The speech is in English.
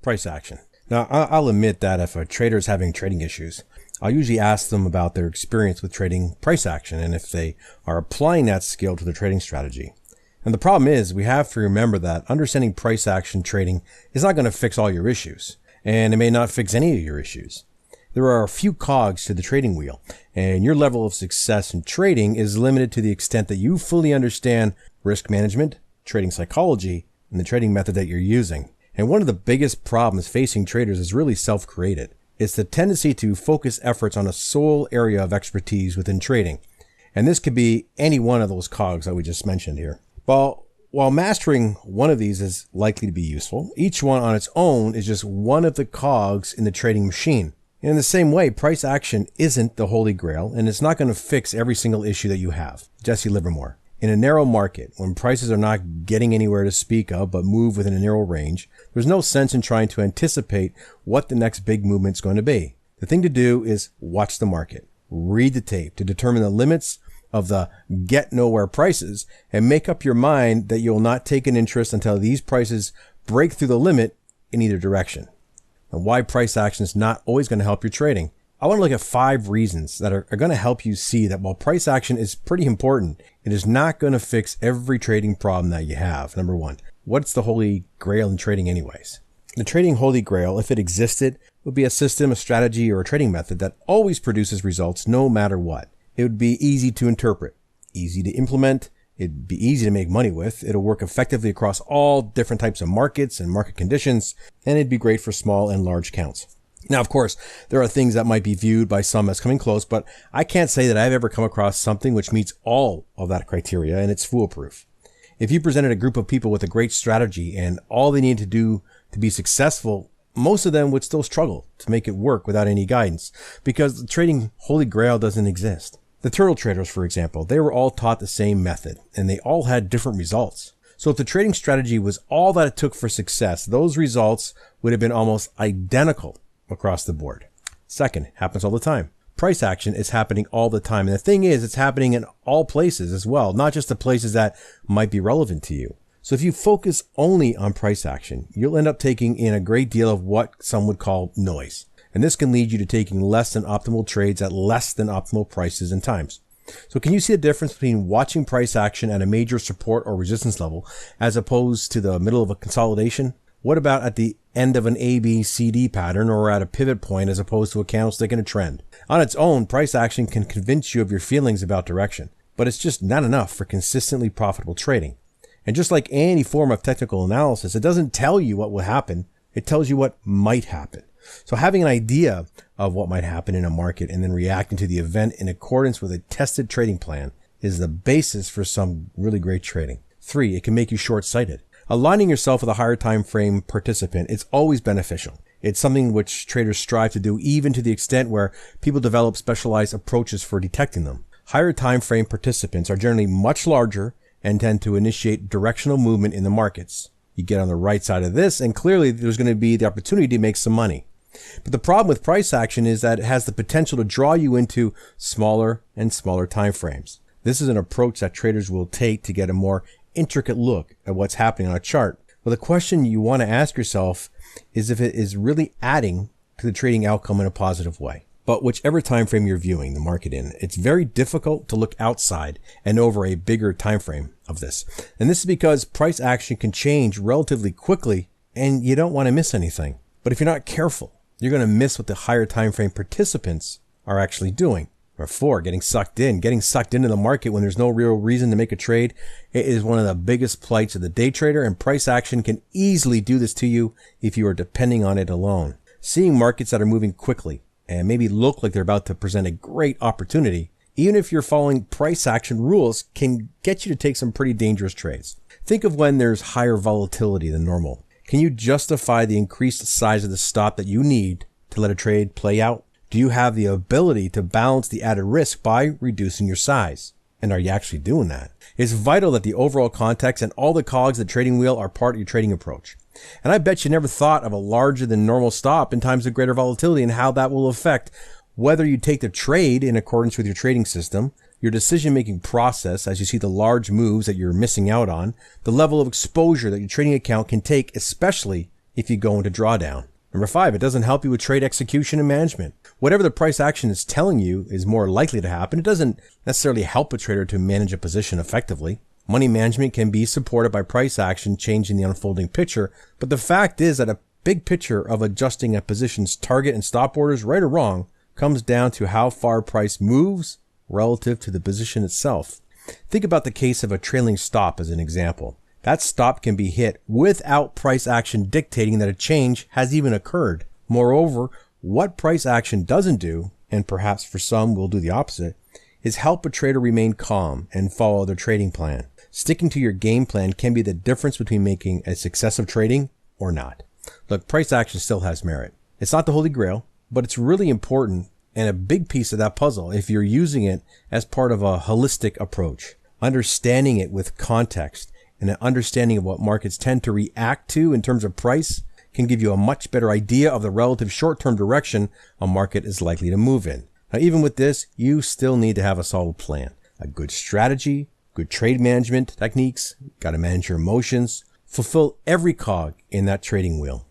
Price action. Now, I'll admit that if a trader is having trading issues, I'll usually ask them about their experience with trading price action and if they are applying that skill to their trading strategy. And the problem is we have to remember that understanding price action trading is not going to fix all your issues, and it may not fix any of your issues. There are a few cogs to the trading wheel, and your level of success in trading is limited to the extent that you fully understand risk management, trading psychology, and the trading method that you're using. And one of the biggest problems facing traders is really self-created. It's the tendency to focus efforts on a sole area of expertise within trading. And this could be any one of those cogs that we just mentioned here. While mastering one of these is likely to be useful, each one on its own is just one of the cogs in the trading machine. And in the same way, price action isn't the holy grail, and it's not going to fix every single issue that you have. Jesse Livermore. In a narrow market, when prices are not getting anywhere to speak of but move within a narrow range, there's no sense in trying to anticipate what the next big movement's going to be. The thing to do is watch the market, read the tape to determine the limits of the get nowhere prices, and make up your mind that you'll not take an interest until these prices break through the limit in either direction. And why price action is not always going to help your trading. I want to look at 5 reasons that are going to help you see that while price action is pretty important, it is not going to fix every trading problem that you have. Number 1, what's the holy grail in trading anyways? The trading holy grail, if it existed, would be a system, a strategy, or a trading method that always produces results no matter what. It would be easy to interpret, easy to implement, it'd be easy to make money with, it'll work effectively across all different types of markets and market conditions, and it'd be great for small and large accounts. Now, of course, there are things that might be viewed by some as coming close, but I can't say that I've ever come across something which meets all of that criteria, and it's foolproof. If you presented a group of people with a great strategy and all they need to do to be successful, most of them would still struggle to make it work without any guidance, because the trading holy grail doesn't exist. The turtle traders, for example, they were all taught the same method, and they all had different results. So if the trading strategy was all that it took for success, those results would have been almost identical across the board. Second, happens all the time. Price action is happening all the time. And the thing is, it's happening in all places as well, not just the places that might be relevant to you. So if you focus only on price action, you'll end up taking in a great deal of what some would call noise. And this can lead you to taking less than optimal trades at less than optimal prices and times. So can you see the difference between watching price action at a major support or resistance level as opposed to the middle of a consolidation? What about at the end of an ABCD pattern or at a pivot point as opposed to a candlestick and a trend? On its own, price action can convince you of your feelings about direction, but it's just not enough for consistently profitable trading. And just like any form of technical analysis, it doesn't tell you what will happen. It tells you what might happen. So having an idea of what might happen in a market and then reacting to the event in accordance with a tested trading plan is the basis for some really great trading. 3, it can make you short-sighted. Aligning yourself with a higher time frame participant is always beneficial. It's something which traders strive to do, even to the extent where people develop specialized approaches for detecting them. Higher time frame participants are generally much larger and tend to initiate directional movement in the markets. You get on the right side of this, and clearly there's going to be the opportunity to make some money. But the problem with price action is that it has the potential to draw you into smaller and smaller time frames. This is an approach that traders will take to get a more intricate look at what's happening on a chart. Well, the question you want to ask yourself is if it is really adding to the trading outcome in a positive way. But whichever time frame you're viewing the market in, it's very difficult to look outside and over a bigger time frame of this. And this is because price action can change relatively quickly and you don't want to miss anything. But if you're not careful, you're going to miss what the higher time frame participants are actually doing. Number 4, getting sucked into the market when there's no real reason to make a trade. It is one of the biggest plights of the day trader, and price action can easily do this to you if you are depending on it alone. Seeing markets that are moving quickly and maybe look like they're about to present a great opportunity, even if you're following price action rules, can get you to take some pretty dangerous trades. Think of when there's higher volatility than normal. Can you justify the increased size of the stop that you need to let a trade play out? Do you have the ability to balance the added risk by reducing your size? And are you actually doing that? It's vital that the overall context and all the cogs of the trading wheel are part of your trading approach. And I bet you never thought of a larger than normal stop in times of greater volatility and how that will affect whether you take the trade in accordance with your trading system, your decision-making process as you see the large moves that you're missing out on, the level of exposure that your trading account can take, especially if you go into drawdown. Number 5, it doesn't help you with trade execution and management. Whatever the price action is telling you is more likely to happen. It doesn't necessarily help a trader to manage a position effectively. Money management can be supported by price action changing the unfolding picture, but the fact is that a big picture of adjusting a position's target and stop orders, right or wrong, comes down to how far price moves relative to the position itself. Think about the case of a trailing stop as an example. That stop can be hit without price action dictating that a change has even occurred. Moreover, what price action doesn't do, and perhaps for some will do the opposite, is help a trader remain calm and follow their trading plan. Sticking to your game plan can be the difference between making a success of trading or not. Look, price action still has merit. It's not the holy grail, but it's really important and a big piece of that puzzle if you're using it as part of a holistic approach. Understanding it with context and an understanding of what markets tend to react to in terms of price can give you a much better idea of the relative short-term direction a market is likely to move in. Now, even with this, you still need to have a solid plan, a good strategy, good trade management techniques, got to manage your emotions, fulfill every cog in that trading wheel.